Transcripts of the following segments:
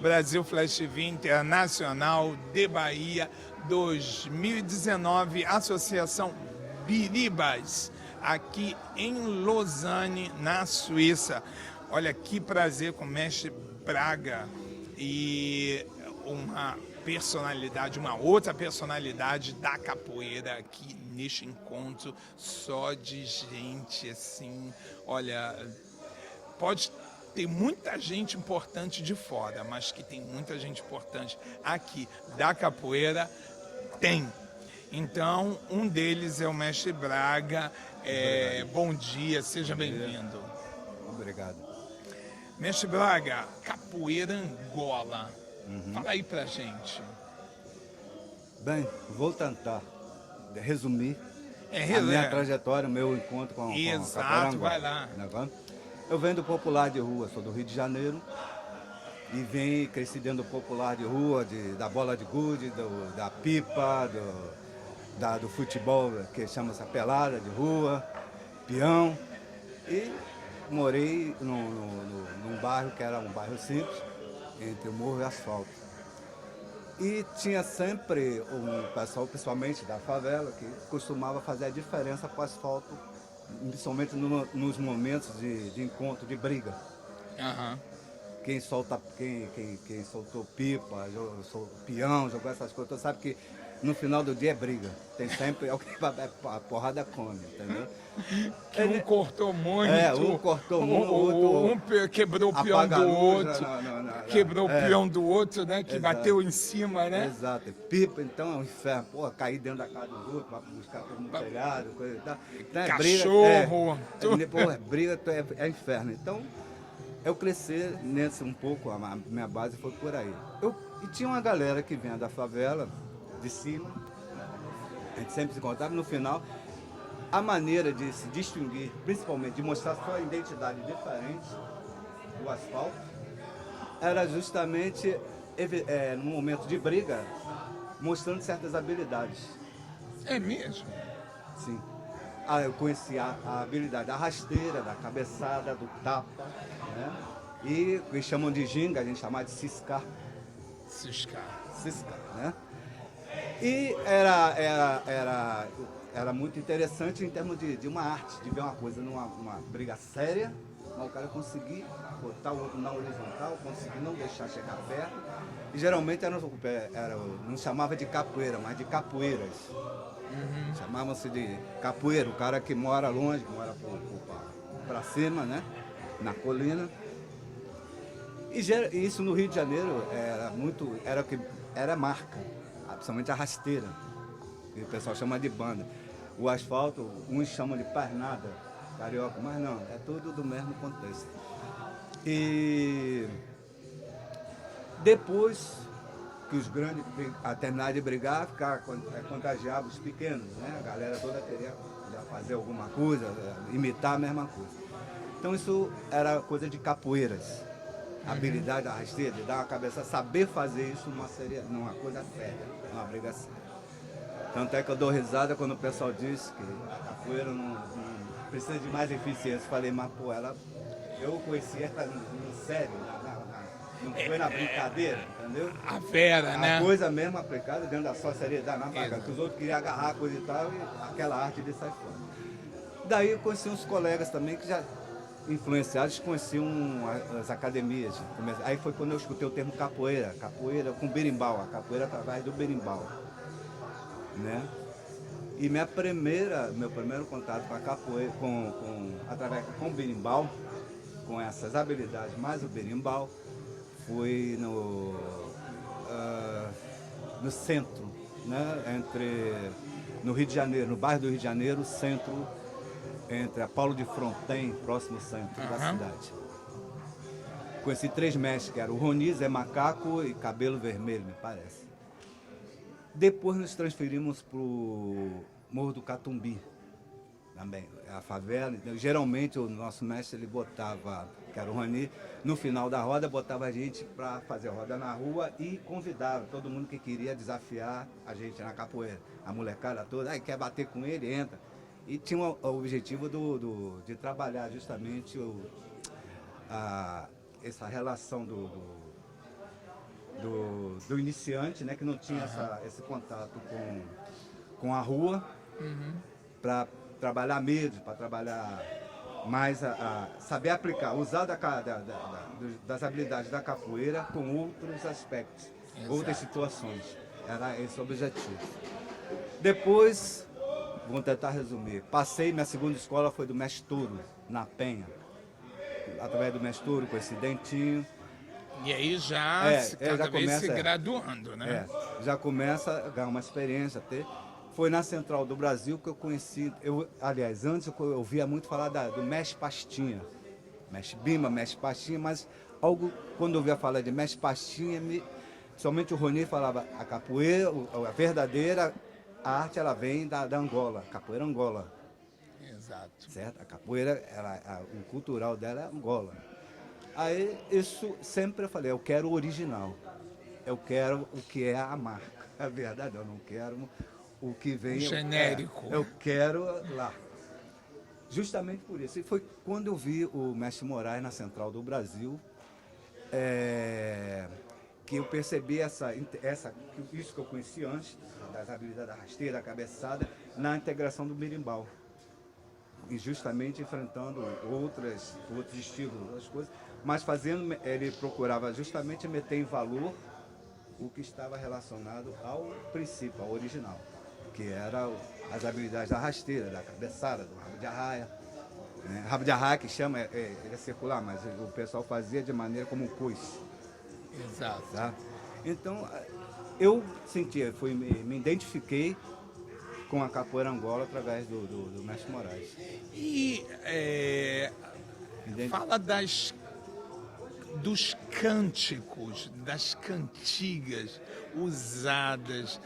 Brasil Flash TV Internacional de Bahia 2019, Associação Biribas, aqui em Lausanne, na Suíça. Olha que prazer com o mestre Braga e uma personalidade, uma outra personalidade da capoeira aqui neste encontro, só de gente assim, olha, pode ter muita gente importante de fora, mas que tem muita gente importante aqui da capoeira, tem. Então, um deles é o mestre Braga. Bom dia, seja bem-vindo. Obrigado. Mestre Braga, capoeira Angola. Fala aí pra gente. Bem, vou tentar resumir a minha trajetória, o meu encontro com a capoeira Angola. Vai lá. Eu venho do popular de rua, sou do Rio de Janeiro, e cresci dentro do popular de rua, da bola de gude, da pipa, do futebol, que chama-se pelada de rua, peão, e morei num bairro que era um bairro simples, entre o morro e o asfalto. E tinha sempre um pessoal, principalmente da favela, que costumava fazer a diferença para o asfalto, principalmente nos momentos de encontro, de briga. Uhum. Quem soltou pipa, peão, jogou essas coisas, sabe que no final do dia é briga. Tem sempre alguém a porrada come, entendeu? Um cortou muito. Um cortou muito, o outro um quebrou o peão do outro. Quebrou o peão do outro, né? Que Exato. Bateu em cima, né? Exato. Pipa, então é um inferno. Porra, cair dentro da casa dos outros, pra buscar todo mundo telhado, coisa e tal. Então, cachorro. Briga é inferno. Então, eu cresci nesse um pouco, a minha base foi por aí. E tinha uma galera que vinha da favela, de cima, a gente sempre se encontrava, no final, a maneira de se distinguir, principalmente de mostrar sua identidade diferente do asfalto, era justamente no momento de briga, mostrando certas habilidades. É mesmo? Sim. Eu conheci a habilidade da rasteira, da cabeçada, do tapa, né? E que chamam de ginga, a gente chama de ciscar. Ciscar, né? E era muito interessante em termos de uma arte, de ver uma coisa numa briga séria, mas o cara conseguir botar o outro na horizontal, conseguir não deixar chegar perto. E geralmente não chamava de capoeira, mas de capoeiras. Chamavam-se de capoeiro, o cara que mora longe, que mora para cima, né? Na colina. E isso no Rio de Janeiro era marca, principalmente a rasteira, que o pessoal chama de banda. O asfalto, uns chamam de pernada, carioca, mas não, é tudo do mesmo contexto. E depois que os grandes terminaram de brigar, contagiavam os pequenos, né? A galera toda queria já fazer alguma coisa, imitar a mesma coisa. Então isso era coisa de capoeiras. A habilidade da rasteira, de dar uma cabeça, saber fazer isso numa coisa séria, numa briga séria. Tanto é que eu dou risada quando o pessoal diz que a capoeira não precisa de mais eficiência. Falei, mas pô, eu conheci ela no sério, não foi na brincadeira, entendeu? A fera, né? A coisa mesmo aplicada dentro da sua seriedade, na vaga, que os outros queriam agarrar a coisa e tal, e aquela arte de sair fora. Daí eu conheci uns colegas também que já influenciados, conheciam as academias. Aí foi quando eu escutei o termo capoeira com berimbau, a capoeira através do berimbau, né? E meu primeiro contato com a capoeira, através com o berimbau, com essas habilidades mais o berimbau, foi no centro, né? No Rio de Janeiro, no bairro do Rio de Janeiro, centro, entre a Paulo de Fronten, próximo centro da cidade. Conheci 3 mestres, que eram o Roni, Zé Macaco e Cabelo Vermelho, me parece. Depois nos transferimos para o Morro do Catumbi, também, a favela. Então, geralmente o nosso mestre ele botava, que era o Roni, no final da roda botava a gente para fazer roda na rua e convidava todo mundo que queria desafiar a gente na capoeira. A molecada toda, quer bater com ele, entra. E tinha o objetivo de trabalhar justamente essa relação do iniciante, né, que não tinha esse contato com a rua, para trabalhar medo, para trabalhar mais saber aplicar, usar das habilidades da capoeira com outros aspectos, outras situações. Era esse o objetivo. Depois, vou tentar resumir, minha segunda escola foi do Mestre Touro, na Penha. Através do Mestre Touro, com esse dentinho. E aí cada vez se graduando, né? Já começa a ganhar uma experiência, Foi na Central do Brasil que eu conheci, aliás, antes eu ouvia muito falar do Mestre Pastinha. Mestre Bimba, Mestre Pastinha, mas quando eu ouvia falar de Mestre Pastinha, somente o Rony falava, a capoeira, a verdadeira arte, ela vem da Angola, capoeira Angola. Exato. Certo? A capoeira, o cultural dela é Angola. Aí, isso sempre eu falei, eu quero o original. Eu quero o que é a marca. É verdade, eu não quero o que vem... O genérico. Eu quero lá. Justamente por isso. E foi quando eu vi o Mestre Moraes na Central do Brasil, que eu percebi isso que eu conheci antes, das habilidades da rasteira, da cabeçada, na integração do berimbau. E justamente enfrentando outros estilos, outras coisas, mas ele procurava justamente meter em valor o que estava relacionado ao princípio, ao original, que era as habilidades da rasteira, da cabeçada, do rabo de arraia. Né? Rabo de arraia que chama, ele é circular, mas o pessoal fazia de maneira como um coice. Exato. Tá? Então, eu me identifiquei com a capoeira Angola através do Mestre Moraes. E fala dos cânticos, das cantigas usadas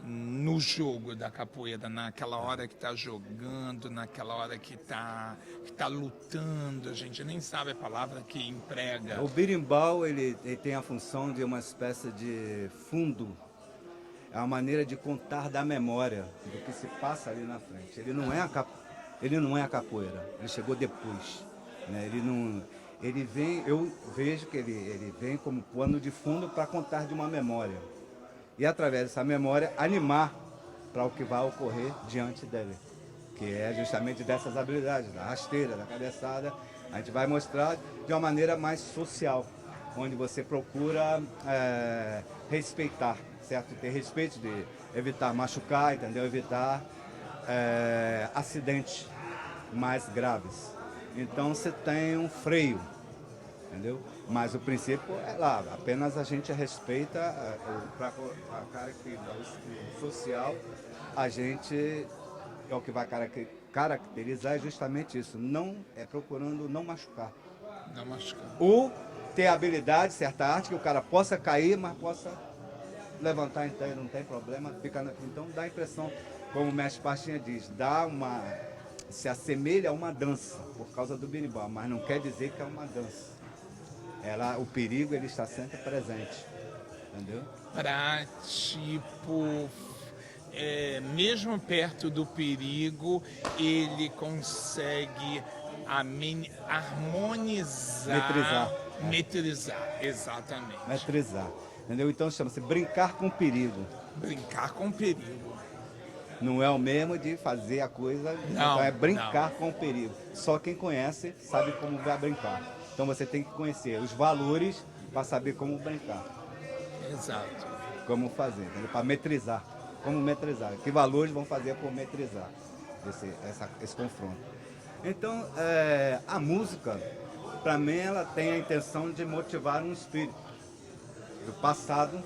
no jogo da capoeira, naquela hora que está jogando, naquela hora que tá lutando, a gente nem sabe a palavra que emprega. O berimbau, ele tem a função de uma espécie de fundo. É uma maneira de contar da memória do que se passa ali na frente. Ele não é a capoeira, ele chegou depois. Né? Eu vejo que ele vem como pano de fundo para contar de uma memória. E através dessa memória, animar para o que vai ocorrer diante dele. Que é justamente dessas habilidades, da rasteira, da cabeçada. A gente vai mostrar de uma maneira mais social, onde você procura respeitar. Certo? Ter respeito, de evitar machucar, entendeu? Evitar acidentes mais graves. Então você tem um freio, entendeu? Mas o princípio é lá, apenas a gente respeita a característica social, a gente é o que vai caracterizar é justamente isso, procurando não machucar. Não machucar. Ou ter habilidade, certa arte, que o cara possa cair, mas possa levantar inteiro, não tem problema, então dá a impressão, como o Mestre Pastinha diz, se assemelha a uma dança, por causa do berimbau, mas não quer dizer que é uma dança. O perigo, ele está sempre presente, entendeu? Para, mesmo perto do perigo, ele consegue harmonizar, metrizar, exatamente. Metrizar. Entendeu? Então chama-se brincar com perigo. Brincar com perigo. Não é o mesmo de fazer a coisa, então é brincar com perigo. Só quem conhece sabe como vai brincar. Então você tem que conhecer os valores para saber como brincar. Exato. Como fazer, entendeu? Para metrizar. Como metrizar. Que valores vão fazer por metrizar esse confronto. Então, a música, para mim, ela tem a intenção de motivar um espírito. Do passado,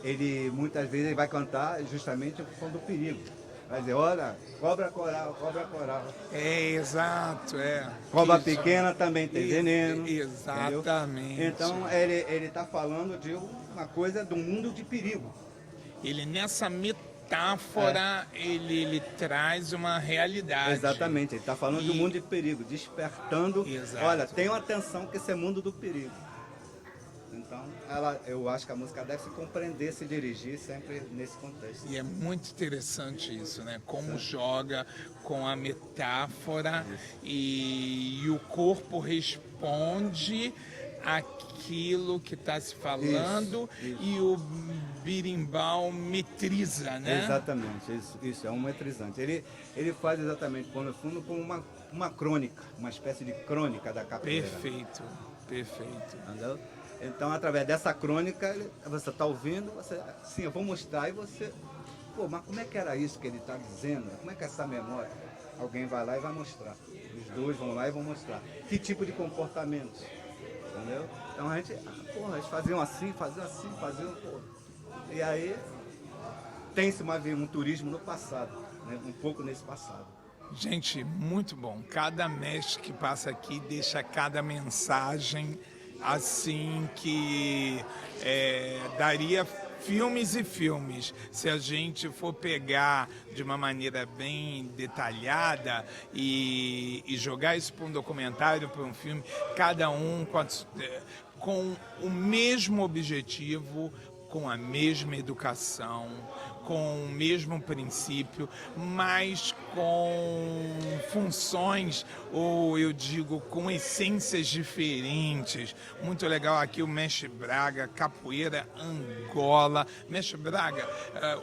ele muitas vezes vai cantar justamente em função do perigo. Vai dizer, olha, cobra coral, cobra coral. Exato, Cobra pequena também tem veneno. Exatamente. Entendeu? Então, ele está falando de uma coisa do mundo de perigo. Ele, nessa metáfora, ele traz uma realidade. Exatamente, ele está falando de um mundo de perigo, despertando. Exato. Olha, tenham atenção que esse é mundo do perigo. Então, eu acho que a música deve se compreender, se dirigir sempre nesse contexto. E é muito interessante isso, né? Como joga com a metáfora e o corpo responde aquilo que está se falando Isso. e o birimbau metriza, né? Exatamente, isso é um metrizante. Ele faz exatamente, no fundo, como uma crônica, uma espécie de crônica da capoeira. Perfeito, perfeito. Entendeu? Então, através dessa crônica, você está ouvindo, você, sim, eu vou mostrar, e você, pô, mas como é que era isso que ele está dizendo? Como é que é essa memória? Alguém vai lá e vai mostrar. Os dois vão lá e vão mostrar. Que tipo de comportamento? Entendeu? Então a gente, porra, eles faziam assim, pô. E aí tem-se um turismo no passado, né? Um pouco nesse passado. Gente, muito bom. Cada mestre que passa aqui deixa cada mensagem assim que daria filmes e filmes. Se a gente for pegar de uma maneira bem detalhada e jogar isso para um documentário, para um filme, cada um com o mesmo objetivo, com a mesma educação, com o mesmo princípio, mas com funções, ou eu digo, com essências diferentes. Muito legal aqui o Mestre Braga, Capoeira Angola. Mestre Braga,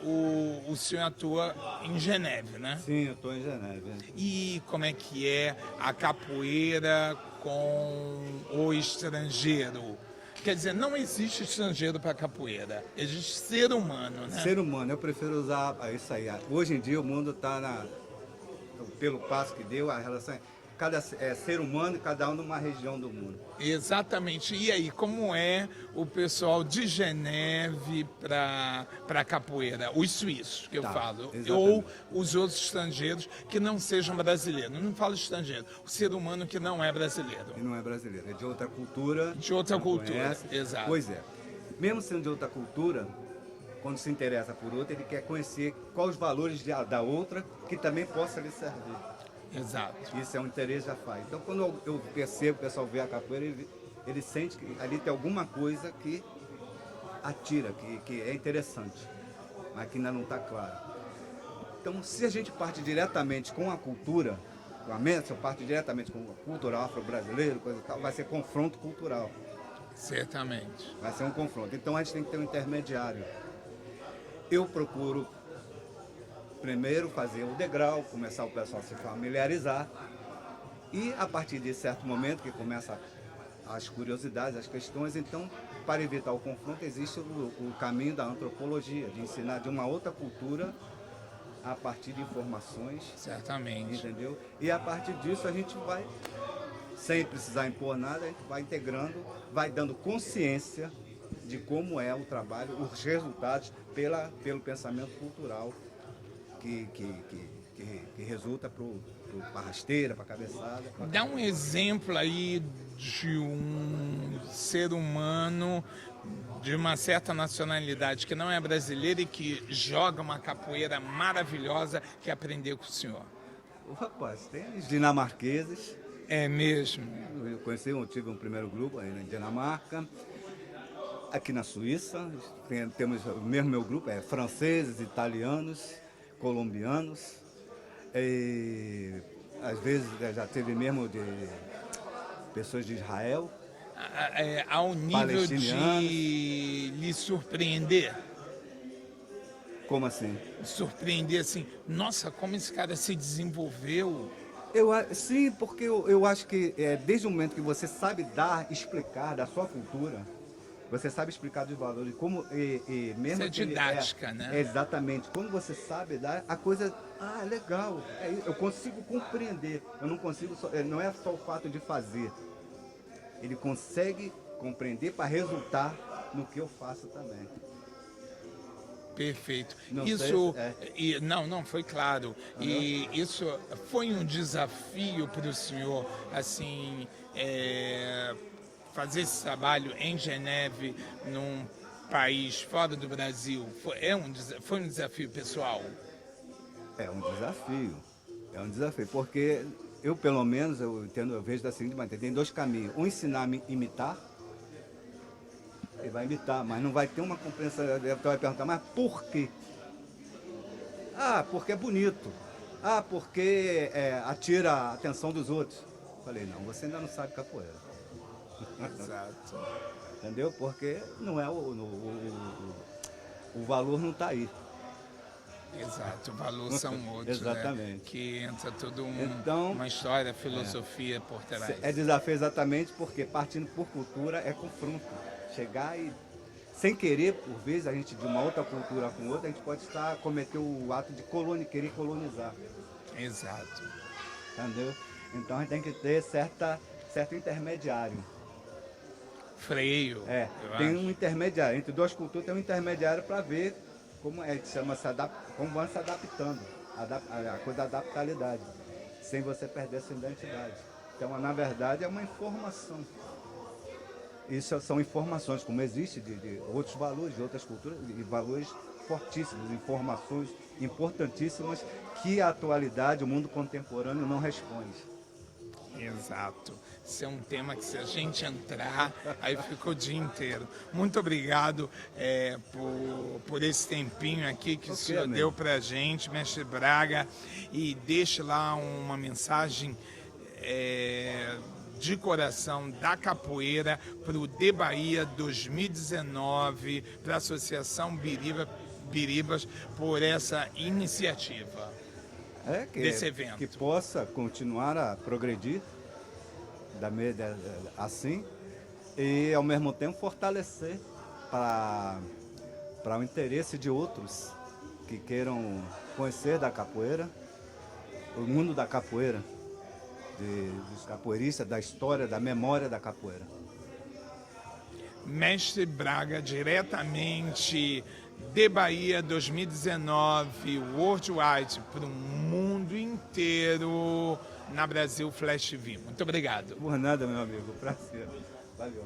o senhor atua em Geneve, né? Sim, eu estou em Geneve. E como é que é a capoeira com o estrangeiro? Quer dizer, não existe estrangeiro para capoeira, existe ser humano, né? Ser humano, eu prefiro usar isso aí. Hoje em dia o mundo está pelo passo que deu, a relação cada ser humano, cada um numa região do mundo. Exatamente. E aí, como é o pessoal de Geneve para capoeira? Os suíços, que eu falo. Exatamente. Ou os outros estrangeiros que não sejam brasileiros. Não falo estrangeiro, o ser humano que não é brasileiro. E não é brasileiro, é de outra cultura. De outra cultura, conhece. exato. Pois é. Mesmo sendo de outra cultura, quando se interessa por outra, ele quer conhecer quais os valores da outra que também possa lhe servir. Exato. Isso é um interesse já faz. Então, quando eu percebo, o pessoal vê a capoeira, ele sente que ali tem alguma coisa que atira, que é interessante, mas que ainda não está claro. Então, se a gente parte diretamente com a cultura, com a mente, parte diretamente com a cultura afro-brasileira, coisa e tal, vai ser confronto cultural. Certamente. Vai ser um confronto. Então, a gente tem que ter um intermediário. Eu procuro primeiro fazer o degrau, começar o pessoal a se familiarizar, e a partir de certo momento que começa as curiosidades, as questões, então, para evitar o confronto, existe o caminho da antropologia, de ensinar de uma outra cultura a partir de informações. Certamente. Entendeu? E a partir disso a gente vai, sem precisar impor nada, a gente vai integrando, vai dando consciência de como é o trabalho, os resultados pelo pensamento cultural que resulta para a rasteira, para a cabeçada. Dá um exemplo aí de um ser humano de uma certa nacionalidade que não é brasileiro e que joga uma capoeira maravilhosa que aprendeu com o senhor. Rapaz, tem os dinamarqueses. É mesmo? Eu tive um primeiro grupo aí na Dinamarca. Aqui na Suíça, temos o meu grupo, franceses, italianos, colombianos, e às vezes já teve mesmo de pessoas de Israel. Ao nível de lhe surpreender? Como assim? Surpreender assim, nossa, como esse cara se desenvolveu. Sim, porque eu acho que desde o momento que você sabe explicar da sua cultura, você sabe explicar dos valores, como mesmo isso é didática, né? Exatamente. Quando você sabe dar, a coisa, legal, eu consigo compreender. Eu não consigo, não é só o fato de fazer. Ele consegue compreender para resultar no que eu faço também. Perfeito. Não isso sei, não foi claro. Uhum. E isso foi um desafio para o senhor, assim, fazer esse trabalho em Geneve, num país fora do Brasil. Foi um desafio pessoal? É um desafio, porque eu, pelo menos, eu vejo da seguinte maneira: tem dois caminhos. Um, ensinar a imitar. Ele vai imitar, mas não vai ter uma compreensão. Ele vai perguntar, mas por quê? Porque é bonito. Porque atira a atenção dos outros. Falei, não, você ainda não sabe capoeira. Exato. Entendeu? Porque não é o valor não está aí. Exato, o valor são outros, Exatamente. né? Que entra toda Então, uma história, filosofia por trás. é desafio exatamente porque partindo por cultura é confronto. Chegar e, sem querer, por vezes, a gente de uma outra cultura com outra, a gente pode cometer o ato de querer colonizar. Exato. Entendeu? Então a gente tem que ter certo intermediário. Freio. Tem um intermediário. Entre duas culturas tem um intermediário para ver como como vão se adaptando. A coisa da adaptabilidade. Sem você perder sua identidade. Então, na verdade, é uma informação. Isso são informações, como existe de outros valores, de outras culturas, e valores fortíssimos, informações importantíssimas que a atualidade, o mundo contemporâneo não responde. Exato. Esse é um tema que se a gente entrar, aí fica o dia inteiro. Muito obrigado por esse tempinho aqui que o senhor deu pra gente, mestre Braga, e deixe lá uma mensagem de coração da capoeira para o De Bahia 2019, para a Associação Biribas, por essa iniciativa desse evento. Que possa continuar a progredir assim e, ao mesmo tempo, fortalecer para o interesse de outros que queiram conhecer da capoeira, o mundo da capoeira, dos capoeiristas, da história, da memória da capoeira. Mestre Braga, diretamente de Bahia 2019, Worldwide, para o mundo inteiro, na Brasil Flash TV. Muito obrigado. Por nada, meu amigo. Prazer. Valeu.